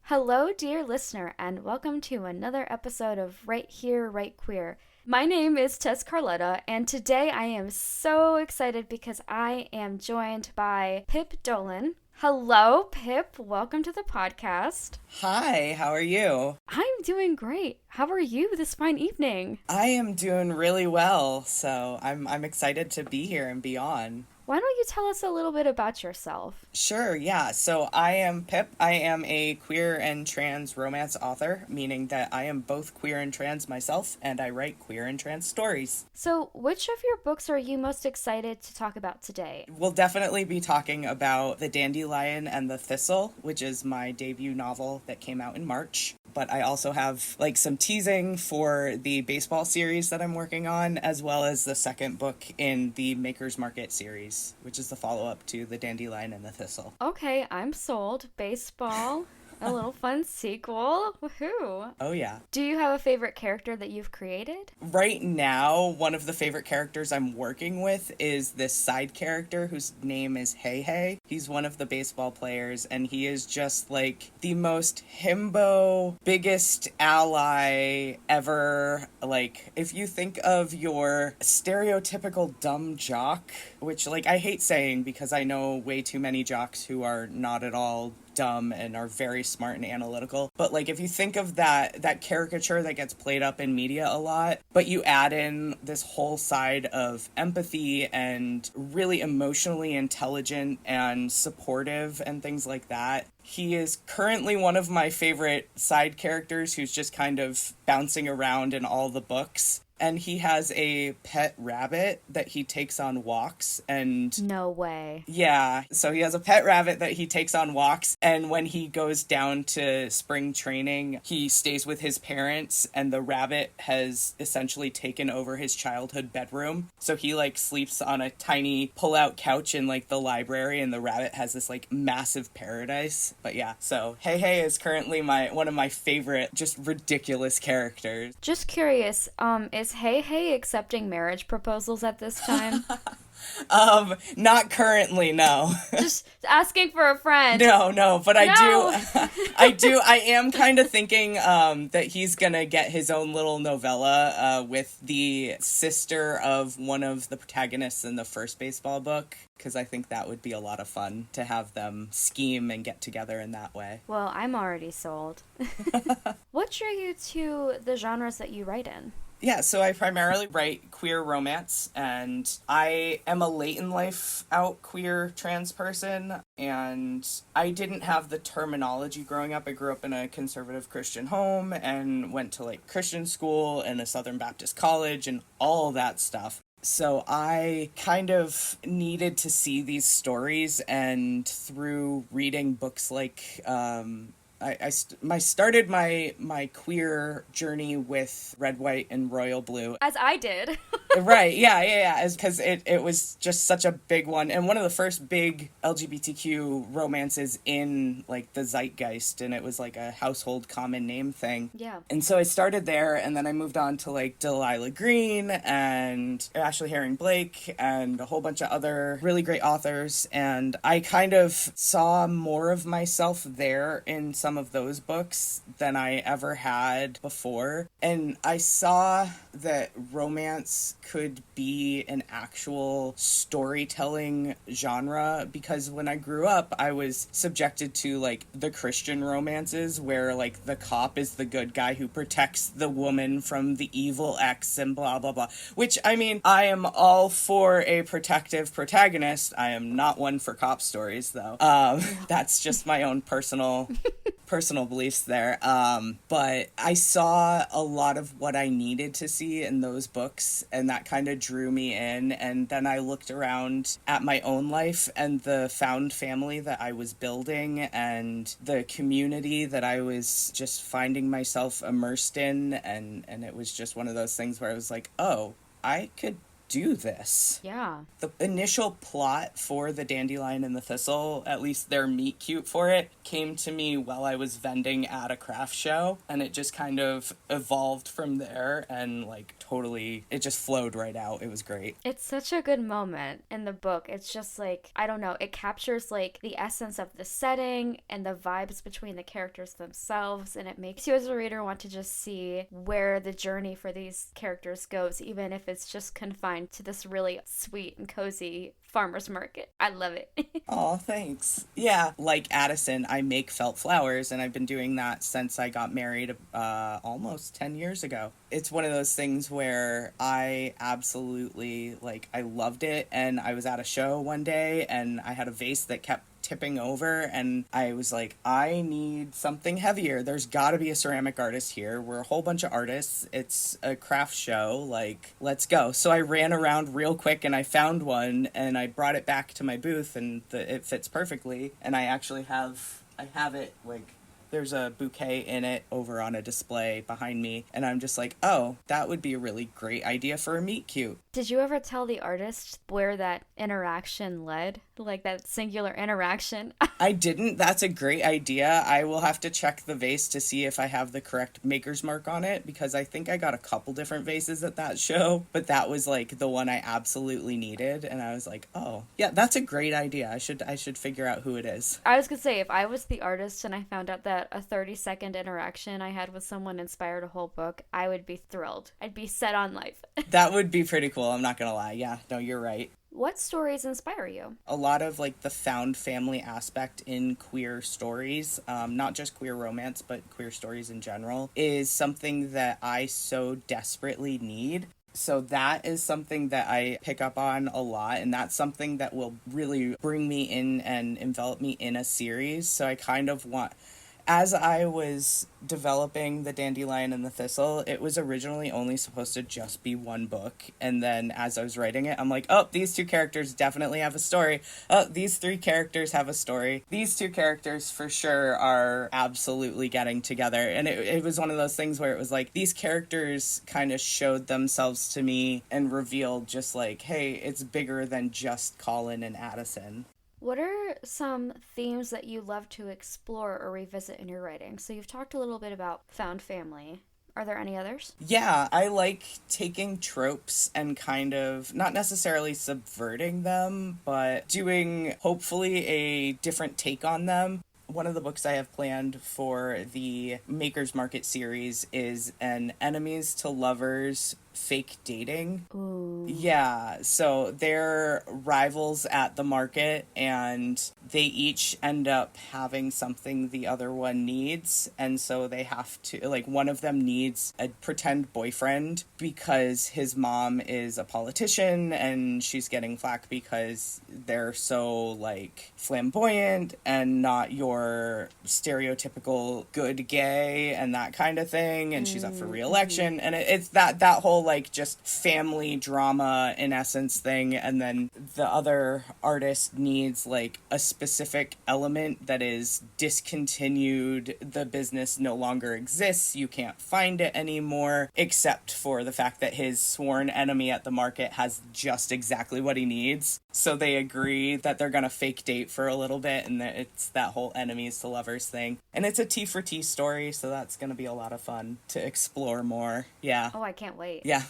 Hello, dear listener, and welcome to another episode of Right Here, Right Queer. My name is Tess Carletta, and today I am so excited because I am joined by Pip Dolyn. Hello, Pip. Welcome to the podcast. Hi, how are you? I'm doing great. How are you this fine evening? I am doing really well, so I'm excited to be here and be on. Why don't you tell us a little bit about yourself? Sure, yeah. So I am Pip. I am a queer and trans romance author, meaning that I am both queer and trans myself, and I write queer and trans stories. So, which of your books are you most excited to talk about today? We'll definitely be talking about The Dandelion and the Thistle, which is my debut novel that came out in March. But I also have some teasing for the baseball series that I'm working on, as well as the second book in the Maker's Market series, which is the follow-up to The Dandelion and the Thistle. Okay, I'm sold. Baseball. A little fun sequel. Woohoo. Oh, yeah. Do you have a favorite character that you've created? Right now, one of the favorite characters I'm working with is this side character whose name is Hey Hey. He's one of the baseball players, and he is just the most himbo, biggest ally ever. If you think of your stereotypical dumb jock, which I hate saying because I know way too many jocks who are not at all dumb and are very smart and analytical, but if you think of that caricature that gets played up in media a lot, but you add in this whole side of empathy and really emotionally intelligent and supportive and things like that, he is currently one of my favorite side characters who's just kind of bouncing around in all the books. And he has a pet rabbit that he takes on walks, and... No way. Yeah, so he has a pet rabbit that he takes on walks, and when he goes down to spring training, he stays with his parents, and the rabbit has essentially taken over his childhood bedroom. So he, sleeps on a tiny pull-out couch in, the library, and the rabbit has this, massive paradise. But yeah, so Hey Hey is currently one of my favorite, just ridiculous characters. Just curious, is Hey Hey accepting marriage proposals at this time? Not currently, no. Just asking for a friend. No, but I No. do, I am kind of thinking, that he's gonna get his own little novella, with the sister of one of the protagonists in the first baseball book, because I think that would be a lot of fun to have them scheme and get together in that way. Well, I'm already sold. What drew you to the genres that you write in? Yeah, so I primarily write queer romance, and I am a late-in-life out queer trans person, and I didn't have the terminology growing up. I grew up in a conservative Christian home and went to, Christian school and a Southern Baptist college and all that stuff. So I kind of needed to see these stories, and through reading books I started my queer journey with Red, White, and Royal Blue. As I did. Right, yeah. Because it was just such a big one. And one of the first big LGBTQ romances in, the zeitgeist. And it was, a household common name thing. Yeah. And so I started there, and then I moved on to, Delilah Green and Ashley Herring Blake and a whole bunch of other really great authors. And I kind of saw more of myself there in some of those books than I ever had before. And I saw that romance could be an actual storytelling genre, because when I grew up, I was subjected to the Christian romances where the cop is the good guy who protects the woman from the evil ex and blah blah blah, which I am all for a protective protagonist. I am not one for cop stories though. That's just my own personal beliefs there. But I saw a lot of what I needed to see in those books, and that kind of drew me in. And then I looked around at my own life and the found family that I was building and the community that I was just finding myself immersed in. And it was just one of those things where I was like, oh, I could do this. Yeah. The initial plot for The Dandelion and the Thistle, at least their meet cute for it, came to me while I was vending at a craft show, and it just kind of evolved from there, and like totally it just flowed right out. It was great. It's such a good moment in the book. It's just like, I don't know, it captures like the essence of the setting and the vibes between the characters themselves, and it makes you as a reader want to just see where the journey for these characters goes, even if it's just confined to this really sweet and cozy farmer's market. I love it. Oh, thanks. Yeah, like Addison, I make felt flowers, and I've been doing that since I got married almost 10 years ago. It's one of those things where I absolutely, like, I loved it, and I was at a show one day, and I had a vase that kept tipping over, and I was like, I need something heavier. There's gotta be a ceramic artist here. We're a whole bunch of artists. It's a craft show. Like, let's go. So I ran around real quick and I found one, and I brought it back to my booth, and it fits perfectly. And I have it, like, there's a bouquet in it over on a display behind me, and I'm just like, oh, that would be a really great idea for a meet cute. Did you ever tell the artist where that interaction led? Like that singular interaction? I didn't. That's a great idea. I will have to check the vase to see if I have the correct maker's mark on it, because I think I got a couple different vases at that show, but that was like the one I absolutely needed, and I was like, oh, yeah, that's a great idea. I should figure out who it is. I was gonna say, if I was the artist and I found out that a 30-second interaction I had with someone inspired a whole book, I would be thrilled. I'd be set on life. That would be pretty cool. I'm not gonna lie. Yeah, no, you're right. What stories inspire you? A lot of like the found family aspect in queer stories, not just queer romance, but queer stories in general, is something that I so desperately need. So that is something that I pick up on a lot, and that's something that will really bring me in and envelop me in a series. So I kind of want... As I was developing the Dandelion and the Thistle, it was originally only supposed to just be one book. And then as I was writing it, I'm like, oh, these two characters definitely have a story. Oh, these three characters have a story. These two characters for sure are absolutely getting together. And it was one of those things where it was like, these characters kind of showed themselves to me and revealed just like, hey, it's bigger than just Colin and Addison. What are some themes that you love to explore or revisit in your writing? So you've talked a little bit about found family. Are there any others? Yeah, I like taking tropes and kind of not necessarily subverting them, but doing hopefully a different take on them. One of the books I have planned for the Maker's Market series is an enemies to lovers fake dating. Ooh. Yeah, so they're rivals at the market, and they each end up having something the other one needs, and so they have to, like, one of them needs a pretend boyfriend because his mom is a politician and she's getting flack because they're so, like, flamboyant and not your stereotypical good gay and that kind of thing, and she's up for re-election, and it's that whole, like, just family drama in essence thing, and then the other artist needs, like, a specific element that is discontinued, the business no longer exists, you can't find it anymore, except for the fact that his sworn enemy at the market has just exactly what he needs. So they agree that they're gonna fake date for a little bit, and it's that whole enemies to lovers thing. And it's a T for T story, so that's gonna be a lot of fun to explore more. Yeah. Oh, I can't wait. Yeah.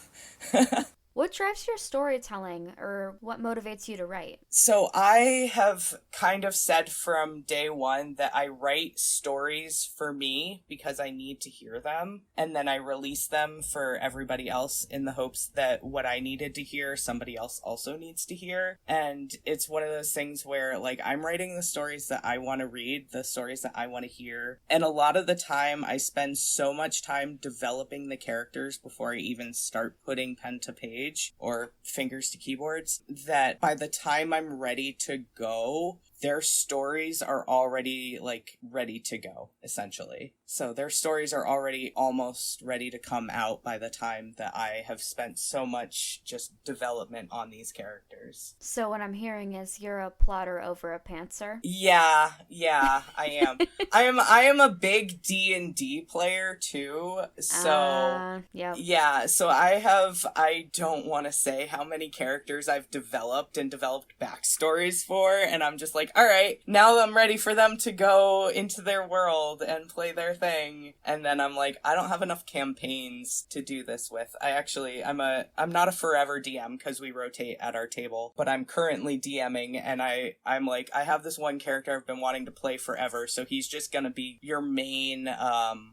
What drives your storytelling, or what motivates you to write? So I have kind of said from day one that I write stories for me because I need to hear them, and then I release them for everybody else in the hopes that what I needed to hear, somebody else also needs to hear. And it's one of those things where, like, I'm writing the stories that I want to read, the stories that I want to hear, and a lot of the time I spend so much time developing the characters before I even start putting pen to page or fingers to keyboards, that by the time I'm ready to go, their stories are already, like, ready to go, essentially. So their stories are already almost ready to come out by the time that I have spent so much just development on these characters. So what I'm hearing is you're a plotter over a pantser? Yeah, I am. I am a big D&D player too. So yep. Yeah, so I don't want to say how many characters I've developed and developed backstories for, and I'm just like, all right, now I'm ready for them to go into their world and play their thing. And then I'm like, I don't have enough campaigns to do this with. I'm not a forever DM because we rotate at our table, but I'm currently DMing, and I'm like, I have this one character I've been wanting to play forever, so he's just gonna be your main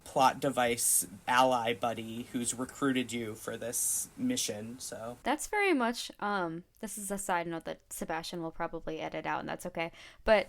plot device ally buddy who's recruited you for this mission. So that's very much this is a side note that Sebastian will probably edit out, and that's okay, but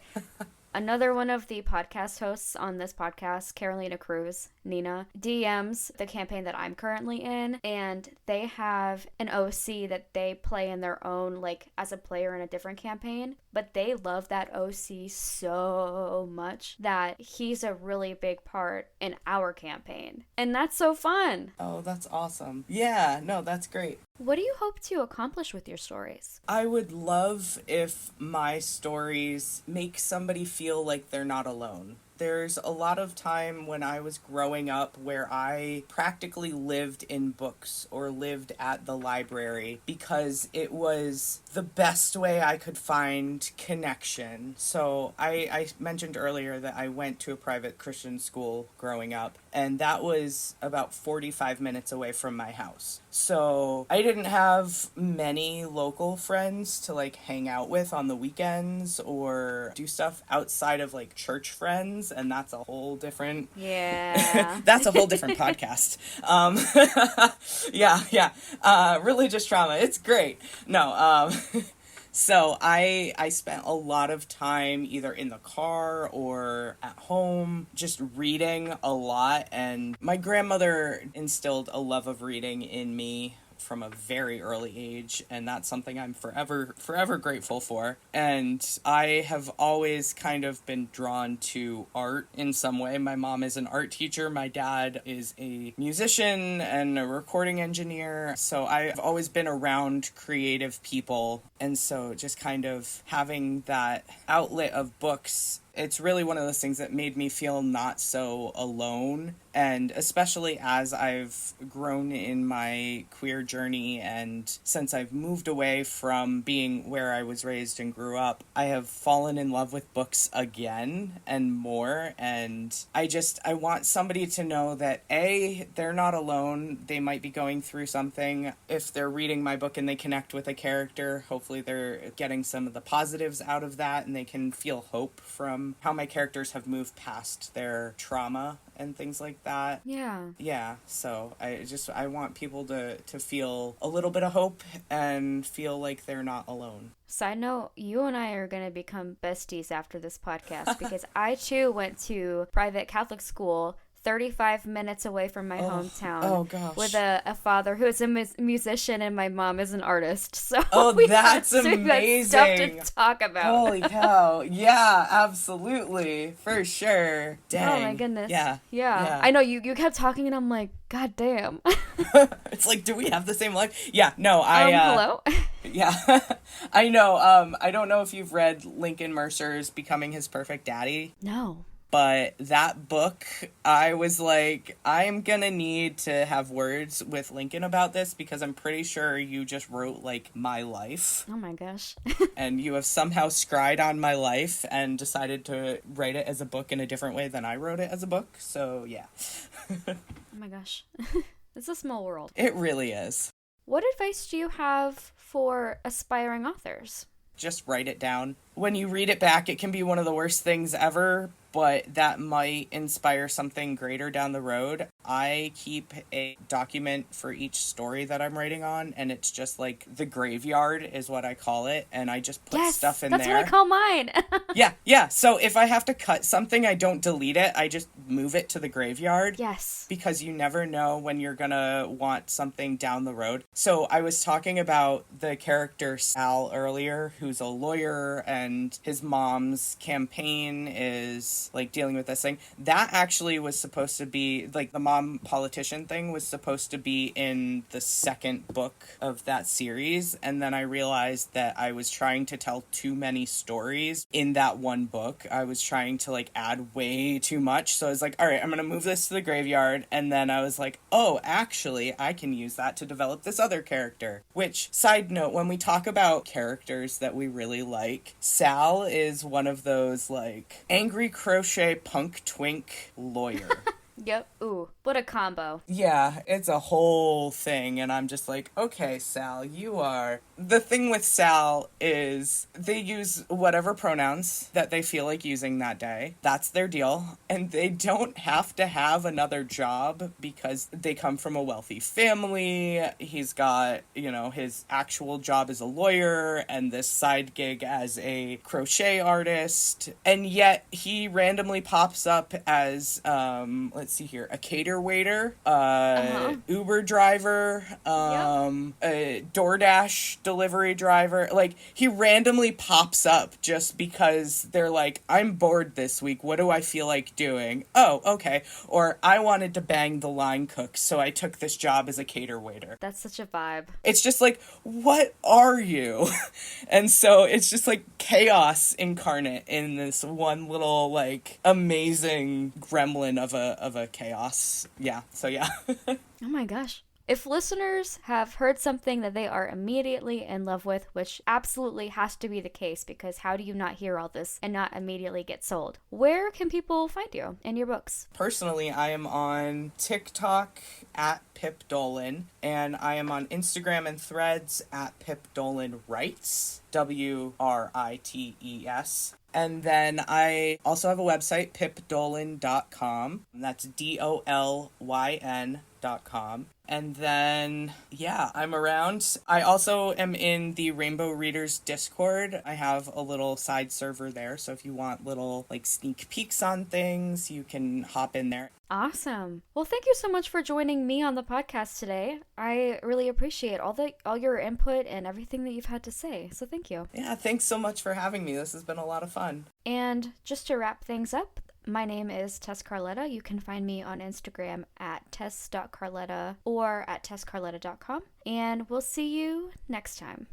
another one of the podcast hosts on this podcast, Carolina Cruz, Nina, DMs the campaign that I'm currently in, and they have an OC that they play in their own, like, as a player in a different campaign, but they love that OC so much that he's a really big part in our campaign. And that's so fun! Oh, that's awesome. Yeah, no, that's great. What do you hope to accomplish with your stories? I would love if my stories make somebody feel like they're not alone. There's a lot of time when I was growing up where I practically lived in books or lived at the library because it was the best way I could find connection. So I mentioned earlier that I went to a private Christian school growing up, and that was about 45 minutes away from my house. So I didn't have many local friends to like hang out with on the weekends or do stuff outside of like church friends, and that's a whole different that's a whole different podcast. Religious trauma, it's great. So I spent a lot of time either in the car or at home just reading a lot, and my grandmother instilled a love of reading in me from a very early age, and that's something I'm forever grateful for. And I have always kind of been drawn to art in some way. My mom is an art teacher, my dad is a musician and a recording engineer, so I've always been around creative people, and so just kind of having that outlet of books, it's really one of those things that made me feel not so alone. And especially as I've grown in my queer journey, and since I've moved away from being where I was raised and grew up, I have fallen in love with books again and more. And I want somebody to know that A, they're not alone. They might be going through something. If they're reading my book and they connect with a character, hopefully they're getting some of the positives out of that, and they can feel hope from how my characters have moved past their trauma and things like that. Yeah, so I want people to feel a little bit of hope and feel like they're not alone. Side note, you and I are going to become besties after this podcast because I too went to private Catholic school 35 minutes away from my hometown. Oh, gosh. With a father who is a musician and my mom is an artist. So that's amazing. Stuff to talk about. Holy cow. Yeah, absolutely. For sure. Dang. Oh, my goodness. Yeah. I know, you kept talking and I'm like, God damn. It's like, do we have the same life? Yeah, no, hello? Yeah. I know. I don't know if you've read Lincoln Mercer's Becoming His Perfect Daddy. No. But that book, I was like, I'm gonna need to have words with Lincoln about this because I'm pretty sure you just wrote, like, my life. Oh my gosh. And you have somehow scried on my life and decided to write it as a book in a different way than I wrote it as a book. So, yeah. Oh my gosh. It's a small world. It really is. What advice do you have for aspiring authors? Just write it down. When you read it back, it can be one of the worst things ever, but that might inspire something greater down the road. I keep a document for each story that I'm writing on, and it's just like the graveyard is what I call it, and I just put stuff in there. That's what I call mine. Yeah. So if I have to cut something, I don't delete it. I just move it to the graveyard. Yes. Because you never know when you're gonna want something down the road. So I was talking about the character Sal earlier, who's a lawyer, and his mom's campaign is was like dealing with this thing. That actually was supposed to be like the mom politician thing was supposed to be in the second book of that series. And then I realized that I was trying to tell too many stories in that one book. I was trying to like add way too much. So I was like, all right, I'm going to move this to the graveyard. And then I was like, oh, actually, I can use that to develop this other character. Which, side note, when we talk about characters that we really like, Sal is one of those like angry crochet punk twink lawyer. Yep. Ooh, what a combo. Yeah, it's a whole thing, and I'm just like, okay, Sal, you are... The thing with Sal is they use whatever pronouns that they feel like using that day. That's their deal, and they don't have to have another job because they come from a wealthy family. He's got, you know, his actual job as a lawyer and this side gig as a crochet artist, and yet he randomly pops up as, let's see here, a cater waiter, Uber driver, a DoorDash delivery driver. Like, he randomly pops up just because they're like, I'm bored this week, what do I feel like doing? Oh, okay. Or, I wanted to bang the line cook, so I took this job as a cater waiter. That's such a vibe. It's just like, what are you? And so it's just like chaos incarnate in this one little like amazing gremlin of a chaos. Yeah. So yeah. Oh my gosh. If listeners have heard something that they are immediately in love with, which absolutely has to be the case because how do you not hear all this and not immediately get sold? Where can people find you and your books? Personally, I am on TikTok at Pip Dolyn, and I am on Instagram and Threads at Pip Dolyn Writes, WRITES. And then I also have a website, pipdolyn.com. That's DOLYN.com. And then, yeah, I'm around. I also am in the Rainbow Readers Discord. I have a little side server there, so if you want little, like, sneak peeks on things, you can hop in there. Awesome. Well, thank you so much for joining me on the podcast today. I really appreciate all your input and everything that you've had to say, so thank you. Yeah, thanks so much for having me. This has been a lot of fun. And just to wrap things up, my name is Tess Carletta. You can find me on Instagram at tess.carletta or at tesscarletta.com. And we'll see you next time.